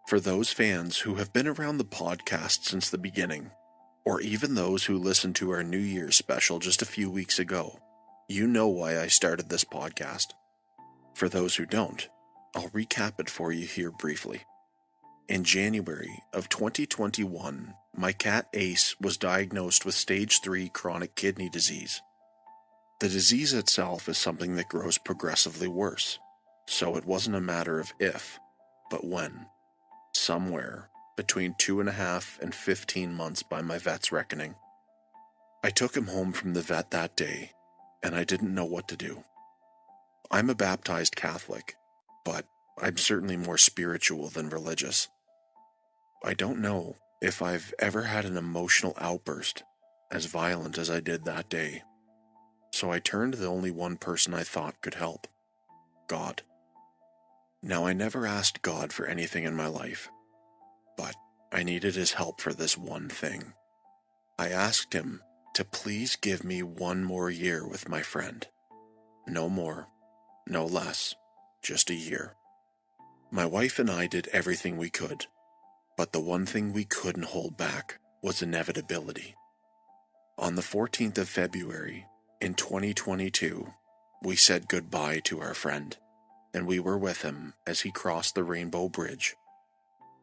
For those fans who have been around the podcast since the beginning, or even those who listened to our New Year's special just a few weeks ago, you know why I started this podcast. For those who don't, I'll recap it for you here briefly. In January of 2021, my cat Ace was diagnosed with stage 3 chronic kidney disease. The disease itself is something that grows progressively worse, so it wasn't a matter of if, but when. Somewhere between 2.5 and 15 months by my vet's reckoning. I took him home from the vet that day, and I didn't know what to do. I'm a baptized Catholic, but I'm certainly more spiritual than religious. I don't know if I've ever had an emotional outburst as violent as I did that day, so I turned to the only one person I thought could help: God. Now, I never asked God for anything in my life, but I needed his help for this one thing. I asked him to please give me one more year with my friend. No more, no less, just a year. My wife and I did everything we could, but the one thing we couldn't hold back was inevitability. On the 14th of February in 2022, we said goodbye to our friend, and we were with him as he crossed the Rainbow Bridge.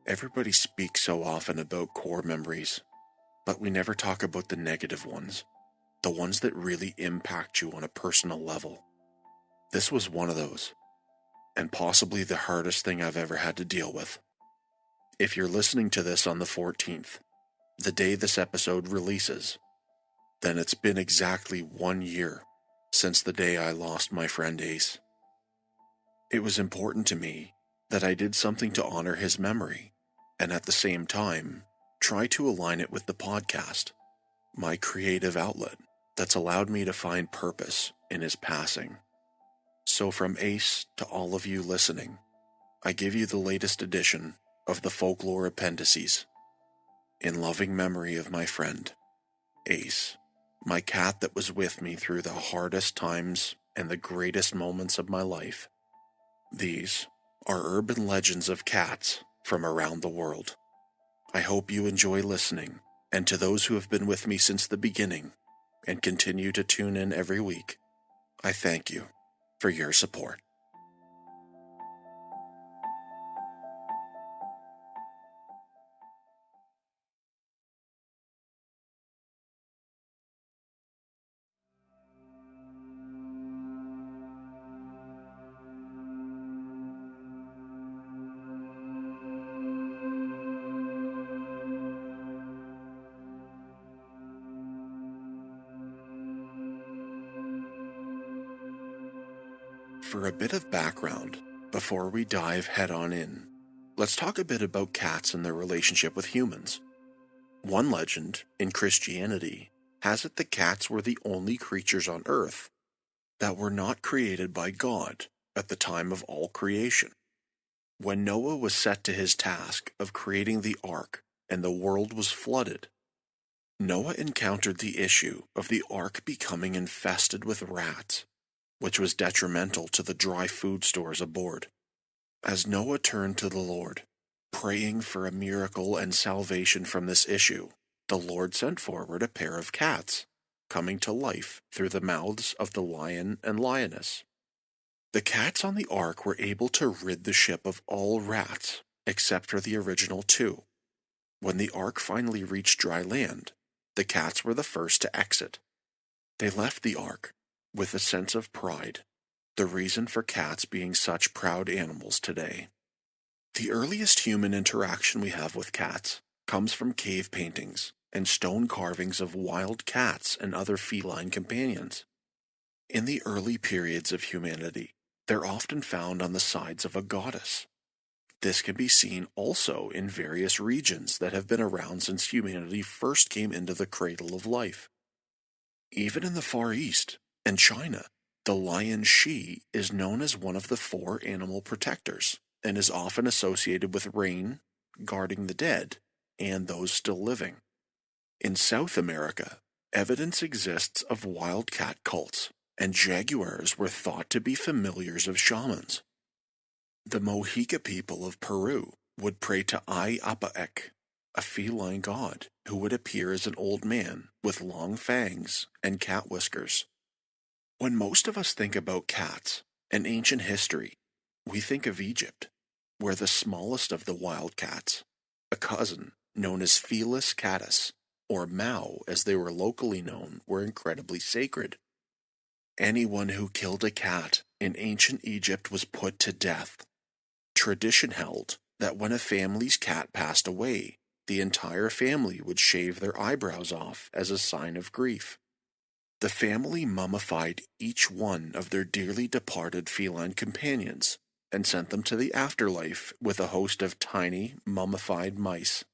Everybody speaks so often about core memories, but we never talk about the negative ones, the ones that really impact you on a personal level. This was one of those, and possibly the hardest thing I've ever had to deal with. If you're listening to this on the 14th, the day this episode releases, then it's been exactly 1 year since the day I lost my friend Ace. It was important to me that I did something to honor his memory, and at the same time, try to align it with the podcast, my creative outlet that's allowed me to find purpose in his passing. So from Ace to all of you listening, I give you the latest edition of the Folklore Appendices, in loving memory of my friend, Ace, my cat that was with me through the hardest times and the greatest moments of my life. These are urban legends of cats from around the world. I hope you enjoy listening, and to those who have been with me since the beginning and continue to tune in every week, I thank you for your support. For a bit of background, before we dive head on in, let's talk a bit about cats and their relationship with humans. One legend, in Christianity, has it that cats were the only creatures on earth that were not created by God at the time of all creation. When Noah was set to his task of creating the ark and the world was flooded, Noah encountered the issue of the ark becoming infested with rats, which was detrimental to the dry food stores aboard. As Noah turned to the Lord, praying for a miracle and salvation from this issue, the Lord sent forward a pair of cats, coming to life through the mouths of the lion and lioness. The cats on the ark were able to rid the ship of all rats, except for the original 2. When the ark finally reached dry land, the cats were the first to exit. They left the ark with a sense of pride, the reason for cats being such proud animals today. The earliest human interaction we have with cats comes from cave paintings and stone carvings of wild cats and other feline companions. In the early periods of humanity, they're often found on the sides of a goddess. This can be seen also in various regions that have been around since humanity first came into the cradle of life. Even in the Far East and China, the lion she is known as one of the 4 animal protectors and is often associated with rain, guarding the dead, and those still living. In South America, evidence exists of wildcat cults, and jaguars were thought to be familiars of shamans. The Mohica people of Peru would pray to Apa'ek, a feline god who would appear as an old man with long fangs and cat whiskers. When most of us think about cats and ancient history, we think of Egypt, where the smallest of the wild cats, a cousin known as Felis catus, or Mao as they were locally known, were incredibly sacred. Anyone who killed a cat in ancient Egypt was put to death. Tradition held that when a family's cat passed away, the entire family would shave their eyebrows off as a sign of grief. The family mummified each one of their dearly departed feline companions and sent them to the afterlife with a host of tiny, mummified mice.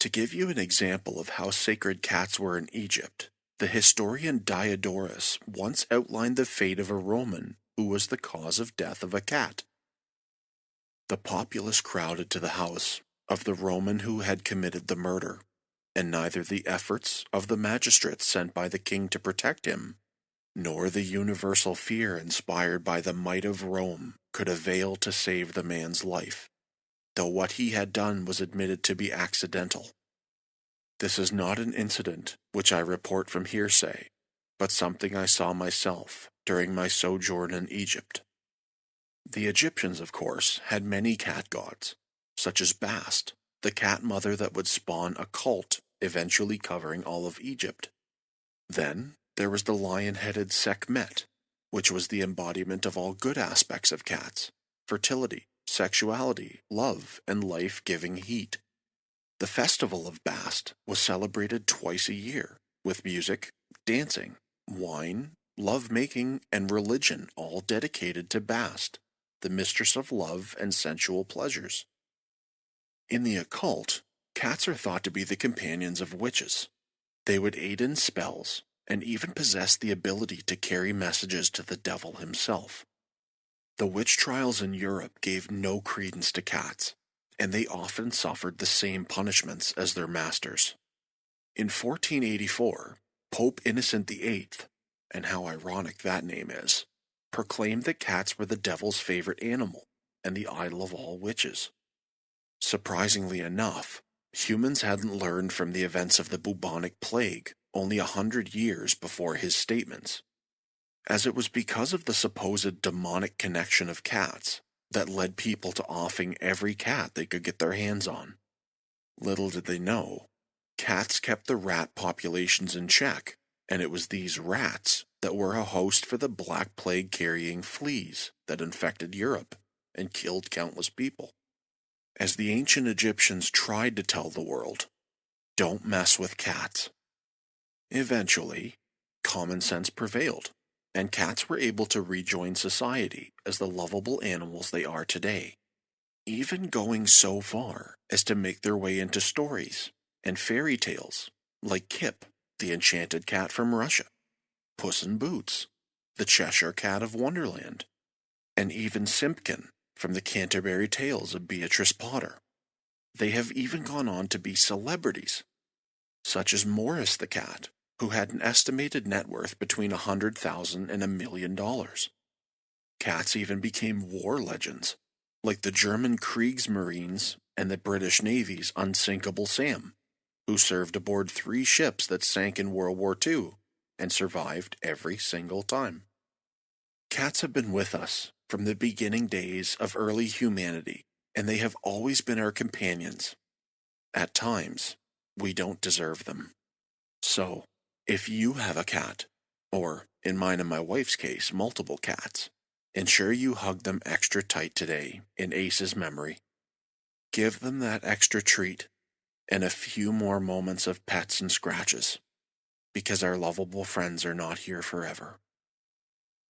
To give you an example of how sacred cats were in Egypt, the historian Diodorus once outlined the fate of a Roman who was the cause of death of a cat. The populace crowded to the house of the Roman who had committed the murder, and neither the efforts of the magistrates sent by the king to protect him, nor the universal fear inspired by the might of Rome could avail to save the man's life, though what he had done was admitted to be accidental. This is not an incident which I report from hearsay, but something I saw myself during my sojourn in Egypt. The Egyptians, of course, had many cat gods, such as Bast, the cat mother that would spawn a cult eventually covering all of Egypt. Then there was the lion-headed Sekhmet, which was the embodiment of all good aspects of cats: fertility, sexuality, love, and life-giving heat. The festival of Bast was celebrated twice a year, with music, dancing, wine, love-making, and religion all dedicated to Bast, the mistress of love and sensual pleasures. In the occult, cats are thought to be the companions of witches. They would aid in spells, and even possess the ability to carry messages to the devil himself. The witch trials in Europe gave no credence to cats, and they often suffered the same punishments as their masters. In 1484, Pope Innocent VIII, and how ironic that name is, proclaimed that cats were the devil's favorite animal and the idol of all witches. Surprisingly enough, humans hadn't learned from the events of the bubonic plague only 100 years before his statements, as it was because of the supposed demonic connection of cats that led people to offing every cat they could get their hands on. Little did they know, cats kept the rat populations in check, and it was these rats that were a host for the Black Plague-carrying fleas that infected Europe and killed countless people. As the ancient Egyptians tried to tell the world, don't mess with cats. Eventually, common sense prevailed, and cats were able to rejoin society as the lovable animals they are today, even going so far as to make their way into stories and fairy tales like Kip, the enchanted cat from Russia, Puss in Boots, the Cheshire Cat of Wonderland, and even Simpkin from the Canterbury Tales of Beatrice Potter. They have even gone on to be celebrities, such as Morris the cat, who had an estimated net worth between $100,000 and $1 million. Cats even became war legends, like the German Kriegsmarines and the British Navy's Unsinkable Sam, who served aboard 3 ships that sank in World War II and survived every single time. Cats have been with us from the beginning days of early humanity, and they have always been our companions. At times, we don't deserve them. So, if you have a cat, or, in mine and my wife's case, multiple cats, ensure you hug them extra tight today in Ace's memory. Give them that extra treat and a few more moments of pets and scratches, because our lovable friends are not here forever.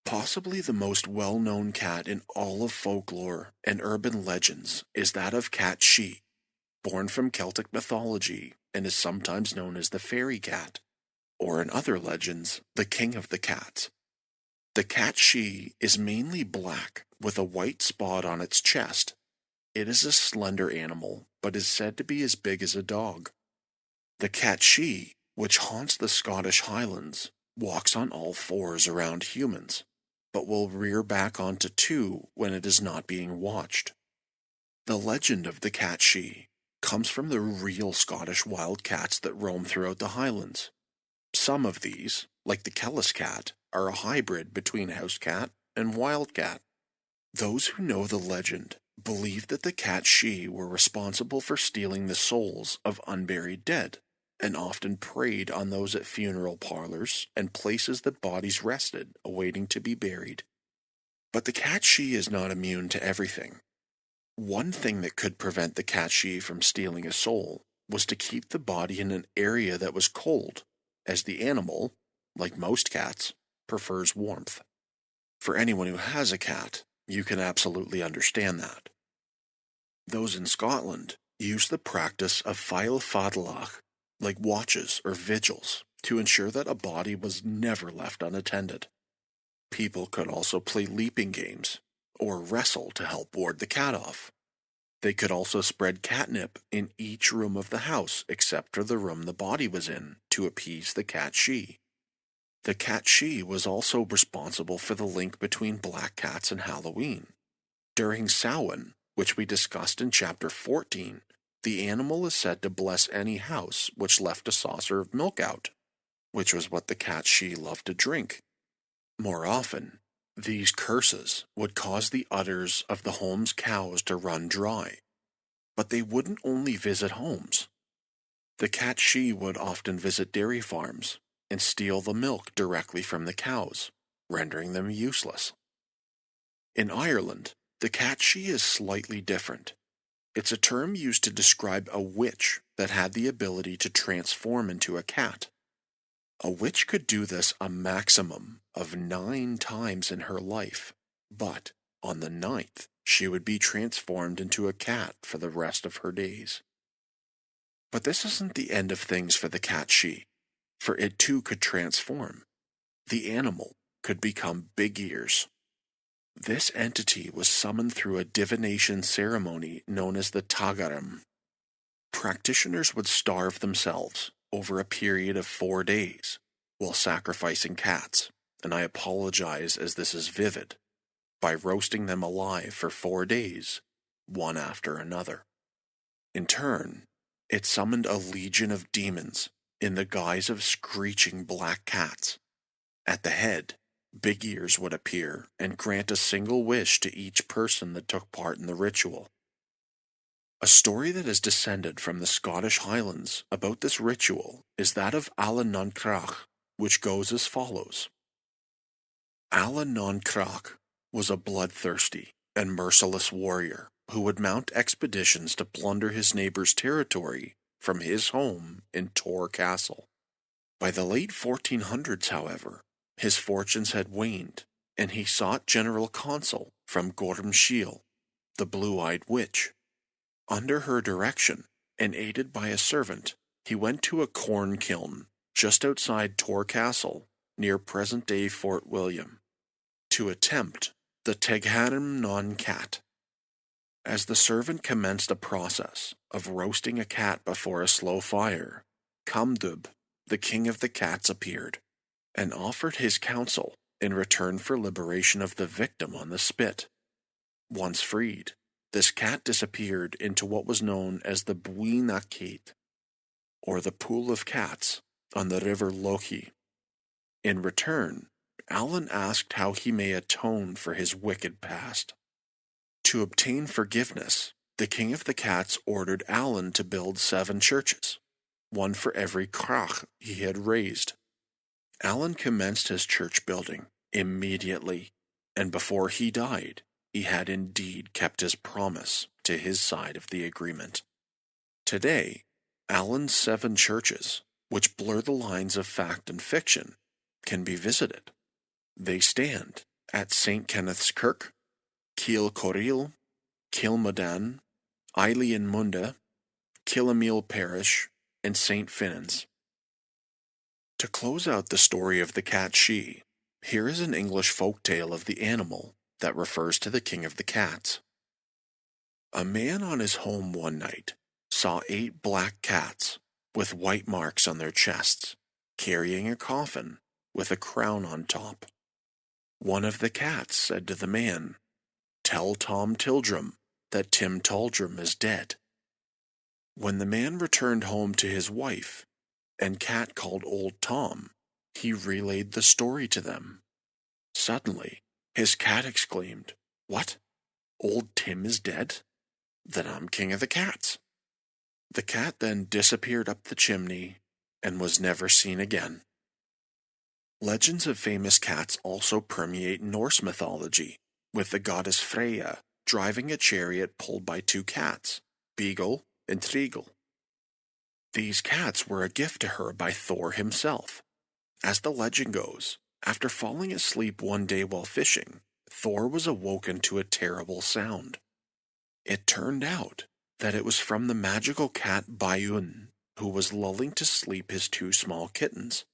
Possibly the most well-known cat in all of folklore and urban legends is that of Cat She, born from Celtic mythology and is sometimes known as the fairy cat, or in other legends, the king of the cats. The Cat She is mainly black with a white spot on its chest. It is a slender animal, but is said to be as big as a dog. The Cat She, which haunts the Scottish Highlands, walks on all 4s around humans, but will rear back onto 2 when it is not being watched. The legend of the cat she comes from the real Scottish wild cats that roam throughout the Highlands. Some of these, like the Kellis cat, are a hybrid between house cat and wild cat. Those who know the legend believe that the cat she were responsible for stealing the souls of unburied dead, and often preyed on those at funeral parlors and places that bodies rested, awaiting to be buried. But the cat she is not immune to everything. One thing that could prevent the cat she from stealing a soul was to keep the body in an area that was cold, as the animal, like most cats, prefers warmth. For anyone who has a cat, you can absolutely understand that. Those in Scotland use the practice of file fadlach, like watches or vigils, to ensure that a body was never left unattended. People could also play leaping games, or wrestle to help ward the cat off. They could also spread catnip in each room of the house except for the room the body was in to appease the cat she. The cat she was also responsible for the link between black cats and Halloween. During Samhain, which we discussed in chapter 14, the animal is said to bless any house which left a saucer of milk out, which was what the cat she loved to drink. More often, these curses would cause the udders of the home's cows to run dry, but they wouldn't only visit homes. The cat she would often visit dairy farms and steal the milk directly from the cows, rendering them useless. In Ireland, the cat she is slightly different. It's a term used to describe a witch that had the ability to transform into a cat. A witch could do this a maximum of 9 times in her life, but on the 9th, she would be transformed into a cat for the rest of her days. But this isn't the end of things for the cat she, for it too could transform. The animal could become Big Ears. This entity was summoned through a divination ceremony known as the Tagarim. Practitioners would starve themselves over a period of 4 days while sacrificing cats, and I apologize as this is vivid, by roasting them alive for 4 days, one after another. In turn, it summoned a legion of demons in the guise of screeching black cats. At the head, Big Ears would appear and grant a single wish to each person that took part in the ritual. A story that has descended from the Scottish Highlands about this ritual is that of Alan non Crach, which goes as follows. Alan non Crach was a bloodthirsty and merciless warrior who would mount expeditions to plunder his neighbor's territory from his home in Tor Castle. By the late 1400s, however, his fortunes had waned, and he sought general counsel from Gorm Shiel, the blue-eyed witch. Under her direction, and aided by a servant, he went to a corn kiln just outside Tor Castle, near present-day Fort William, to attempt the Teghanim non cat. As the servant commenced a process of roasting a cat before a slow fire, Kamdub, the king of the cats, appeared, and offered his counsel in return for liberation of the victim on the spit. Once freed, this cat disappeared into what was known as the Buina Kate, or the Pool of Cats, on the river Lochie. In return, Alan asked how he may atone for his wicked past. To obtain forgiveness, the king of the cats ordered Alan to build 7 churches, one for every crach he had raised. Alan commenced his church building immediately, and before he died, he had indeed kept his promise to his side of the agreement. Today, Alan's 7 churches, which blur the lines of fact and fiction, can be visited. They stand at St. Kenneth's Kirk, Kilcoril, Kilmadan, Eilean Munda, Killameel Parish, and St. Finnan's. To close out the story of the cat she, here is an English folk tale of the animal that refers to the king of the cats. A man on his home one night saw 8 black cats with white marks on their chests, carrying a coffin with a crown on top. One of the cats said to the man, "Tell Tom Tildrum that Tim Taldrum is dead. When the man returned home to his wife and cat called Old Tom, he relayed the story to them. Suddenly, his cat exclaimed, "What? Old Tim is dead? Then I'm king of the cats." The cat then disappeared up the chimney and was never seen again. Legends of famous cats also permeate Norse mythology, with the goddess Freyja driving a chariot pulled by two cats, Beagle and Treagle. These cats were a gift to her by Thor himself. As the legend goes, after falling asleep one day while fishing, Thor was awoken to a terrible sound. It turned out that it was from the magical cat Bajun, who was lulling to sleep his two small kittens.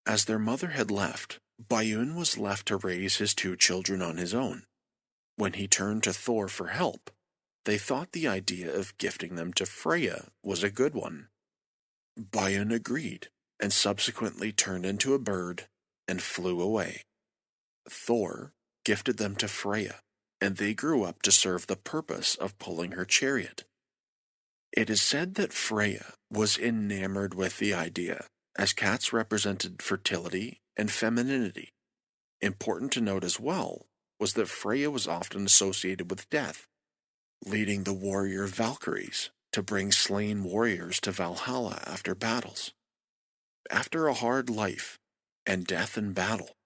As their mother had left, Bajun was left to raise his two children on his own. When he turned to Thor for help, they thought the idea of gifting them to Freyja was a good one. Bajun agreed, and subsequently turned into a bird and flew away. Thor gifted them to Freyja, and they grew up to serve the purpose of pulling her chariot. It is said that Freyja was enamored with the idea, as cats represented fertility and femininity. Important to note as well was that Freyja was often associated with death, leading the warrior Valkyries to bring slain warriors to Valhalla after battles. After a hard life and death in battle,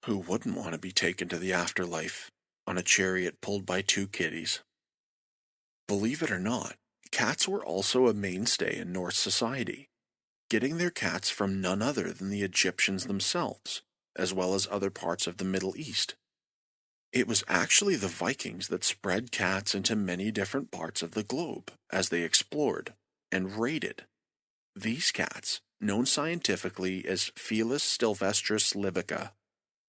who wouldn't want to be taken to the afterlife on a chariot pulled by two kitties? Believe it or not, cats were also a mainstay in Norse society, getting their cats from none other than the Egyptians themselves, as well as other parts of the Middle East. It was actually the Vikings that spread cats into many different parts of the globe as they explored and raided. These cats, known scientifically as Felis sylvestris libica,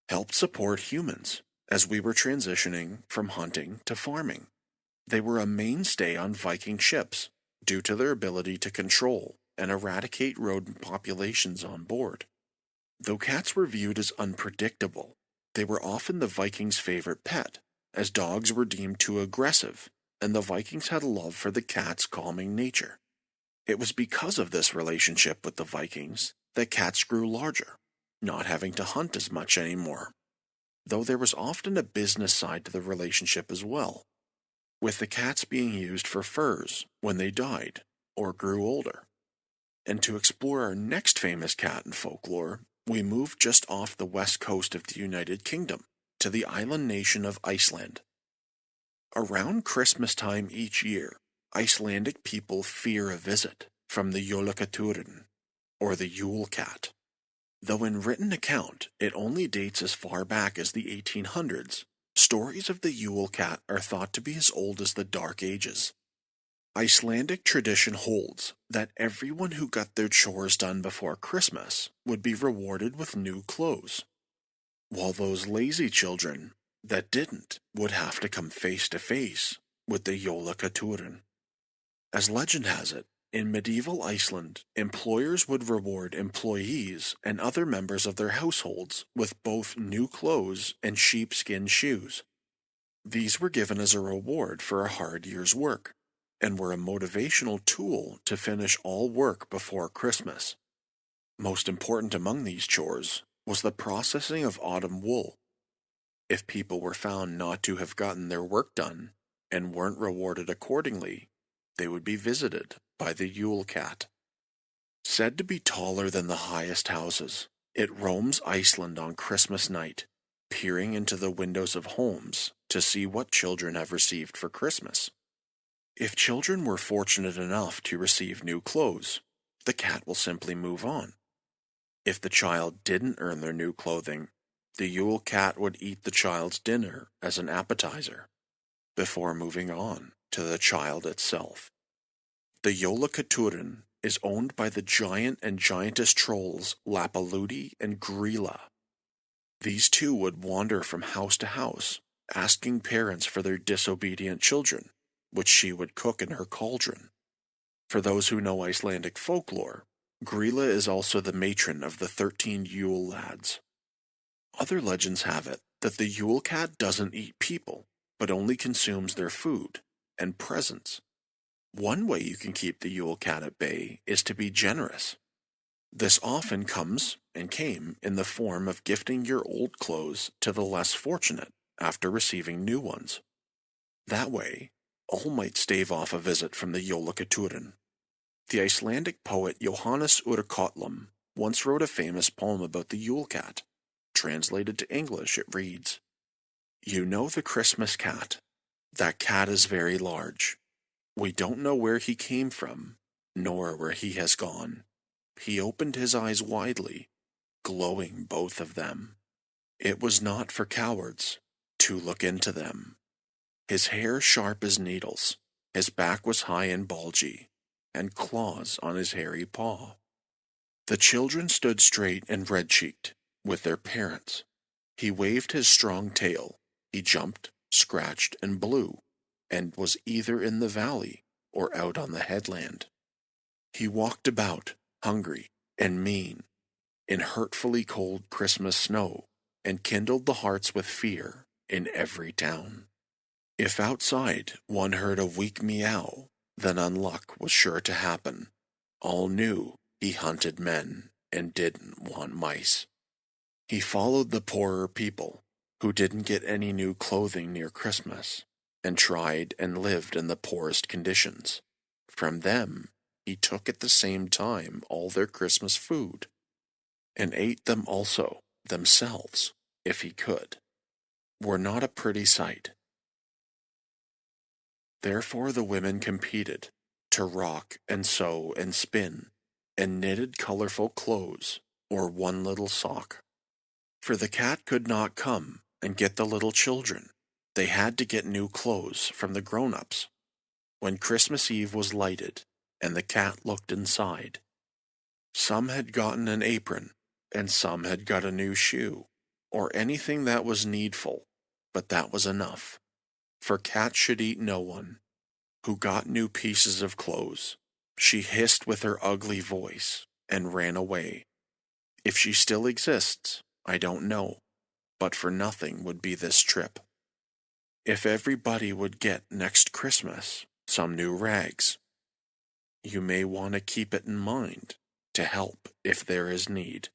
helped support humans as we were transitioning from hunting to farming. They were a mainstay on Viking ships due to their ability to control and eradicate rodent populations on board. Though cats were viewed as unpredictable, they were often the Vikings' favorite pet, as dogs were deemed too aggressive, and the Vikings had a love for the cat's calming nature. It was because of this relationship with the Vikings that cats grew larger, not having to hunt as much anymore, though there was often a business side to the relationship as well, with the cats being used for furs when they died or grew older. And to explore our next famous cat in folklore, we move just off the west coast of the United Kingdom to the island nation of Iceland. Around Christmas time each year, Icelandic people fear a visit from the Jólakaturin, or the Yule Cat. Though in written account it only dates as far back as the 1800s, stories of the Yule Cat are thought to be as old as the Dark Ages. Icelandic tradition holds that everyone who got their chores done before Christmas would be rewarded with new clothes, while those lazy children that didn't would have to come face to face with the Jólakaturin. As legend has it, in medieval Iceland, employers would reward employees and other members of their households with both new clothes and sheepskin shoes. These were given as a reward for a hard year's work, and were a motivational tool to finish all work before Christmas. Most important among these chores was the processing of autumn wool. If people were found not to have gotten their work done and weren't rewarded accordingly, they would be visited by the Yule Cat. Said to be taller than the highest houses, it roams Iceland on Christmas night, peering into the windows of homes to see what children have received for Christmas. If children were fortunate enough to receive new clothes, the cat will simply move on. If the child didn't earn their new clothing, the Yule Cat would eat the child's dinner as an appetizer, before moving on to the child itself. The Jólakaturin is owned by the giant and giantess trolls Lapaludi and Grilla. These two would wander from house to house, asking parents for their disobedient children, which she would cook in her cauldron. For those who know Icelandic folklore, Grilla is also the matron of the 13 Yule lads. Other legends have it that the Yule Cat doesn't eat people, but only consumes their food, and presents. One way you can keep the Yule Cat at bay is to be generous. This often comes and came in the form of gifting your old clothes to the less fortunate after receiving new ones. That way, all might stave off a visit from the Jólakaturin. The Icelandic poet Jóhannes Úr Kotlum once wrote a famous poem about the Yule Cat. Translated to English, it reads, "You know the Christmas cat. That cat is very large. We don't know where he came from, nor where he has gone. He opened his eyes widely, glowing both of them. It was not for cowards to look into them. His hair sharp as needles, his back was high and bulgy, and claws on his hairy paw. The children stood straight and red-cheeked with their parents. He waved his strong tail, he jumped, scratched, and blew, and was either in the valley or out on the headland. He walked about, hungry and mean, in hurtfully cold Christmas snow, and kindled the hearts with fear in every town. If outside one heard a weak meow, then unluck was sure to happen. All knew he hunted men and didn't want mice. He followed the poorer people, who didn't get any new clothing near Christmas, and tried and lived in the poorest conditions. From them he took at the same time all their Christmas food, and ate them also, themselves, if he could. Were not a pretty sight. Therefore the women competed to rock and sew and spin, and knitted colorful clothes or one little sock. For the cat could not come and get the little children. They had to get new clothes from the grown-ups. When Christmas Eve was lighted and the cat looked inside, some had gotten an apron and some had got a new shoe, or anything that was needful, but that was enough. For cat should eat no one. Who got new pieces of clothes, she hissed with her ugly voice and ran away. If she still exists, I don't know, but for nothing would be this trip. If everybody would get next Christmas some new rags, you may want to keep it in mind to help if there is need.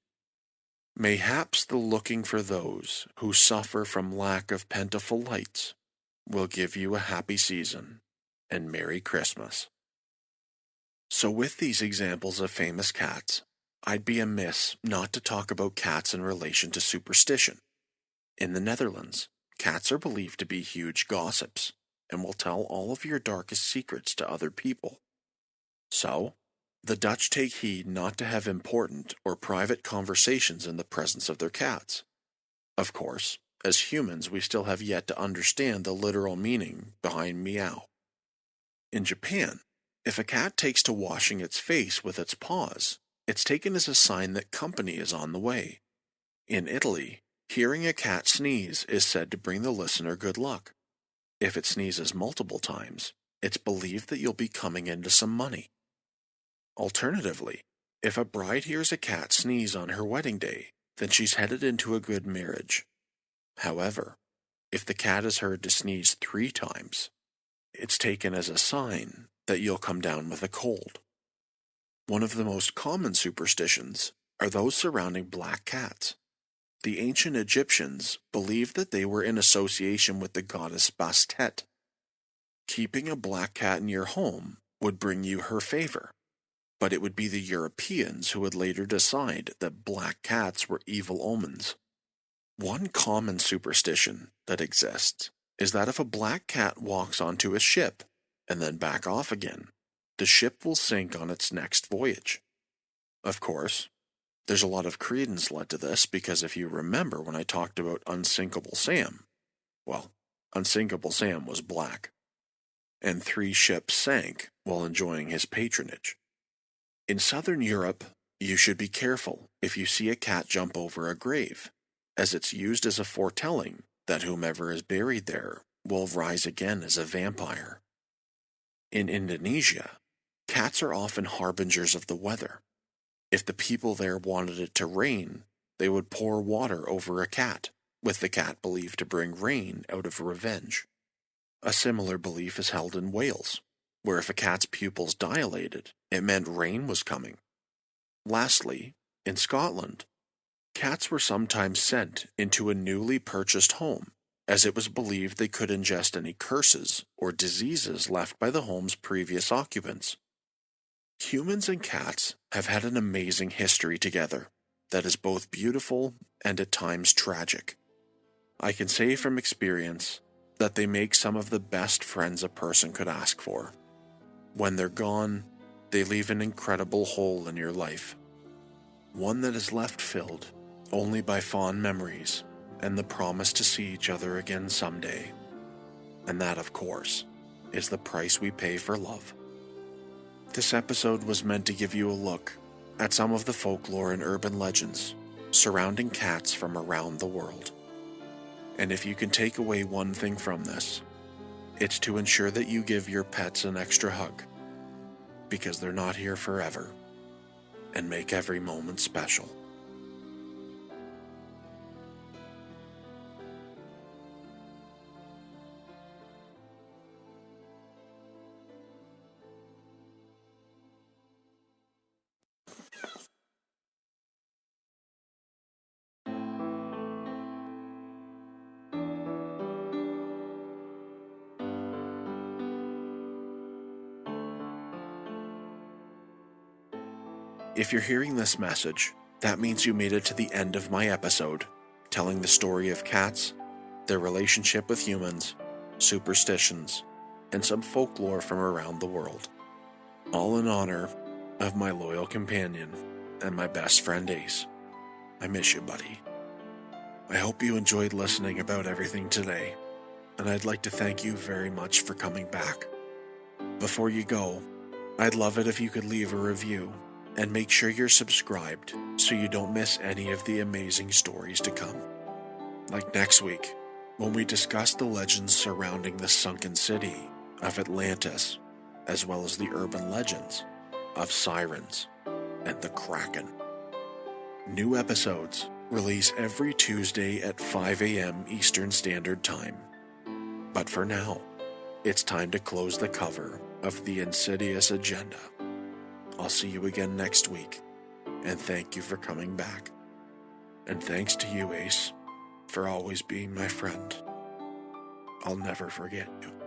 Mayhaps the looking for those who suffer from lack of plentiful lights will give you a happy season and Merry Christmas." So with these examples of famous cats, I'd be amiss not to talk about cats in relation to superstition. In the Netherlands, cats are believed to be huge gossips and will tell all of your darkest secrets to other people. So, the Dutch take heed not to have important or private conversations in the presence of their cats. Of course, as humans, we still have yet to understand the literal meaning behind meow. In Japan, if a cat takes to washing its face with its paws, it's taken as a sign that company is on the way. In Italy, hearing a cat sneeze is said to bring the listener good luck. If it sneezes multiple times, it's believed that you'll be coming into some money. Alternatively, if a bride hears a cat sneeze on her wedding day, then she's headed into a good marriage. However, if the cat is heard to sneeze 3 times, it's taken as a sign that you'll come down with a cold. One of the most common superstitions are those surrounding black cats. The ancient Egyptians believed that they were in association with the goddess Bastet. Keeping a black cat in your home would bring you her favor, but it would be the Europeans who would later decide that black cats were evil omens. One common superstition that exists is that if a black cat walks onto a ship and then back off again, the ship will sink on its next voyage. Of course, there's a lot of credence led to this because if you remember when I talked about Unsinkable Sam, well, Unsinkable Sam was black, and 3 ships sank while enjoying his patronage. In Southern Europe, you should be careful if you see a cat jump over a grave, as it's used as a foretelling that whomever is buried there will rise again as a vampire. In Indonesia, cats are often harbingers of the weather. If the people there wanted it to rain, they would pour water over a cat, with the cat believed to bring rain out of revenge. A similar belief is held in Wales, where if a cat's pupils dilated, it meant rain was coming. Lastly, in Scotland, cats were sometimes sent into a newly purchased home, as it was believed they could ingest any curses or diseases left by the home's previous occupants. Humans and cats have had an amazing history together that is both beautiful and at times tragic. I can say from experience that they make some of the best friends a person could ask for. When they're gone, they leave an incredible hole in your life, one that is left filled only by fond memories and the promise to see each other again someday. And that, of course, is the price we pay for love. This episode was meant to give you a look at some of the folklore and urban legends surrounding cats from around the world. And if you can take away one thing from this, it's to ensure that you give your pets an extra hug, because they're not here forever, and make every moment special. If you're hearing this message, that means you made it to the end of my episode, telling the story of cats, their relationship with humans, superstitions, and some folklore from around the world. All in honor of my loyal companion and my best friend Ace. I miss you, buddy. I hope you enjoyed listening about everything today, and I'd like to thank you very much for coming back. Before you go, I'd love it if you could leave a review and make sure you're subscribed so you don't miss any of the amazing stories to come. Like next week, when we discuss the legends surrounding the sunken city of Atlantis, as well as the urban legends of sirens and the Kraken. New episodes release every Tuesday at 5 a.m. Eastern Standard Time. But for now, it's time to close the cover of the Insidious Agenda. I'll see you again next week, and thank you for coming back. And thanks to you, Ace, for always being my friend. I'll never forget you.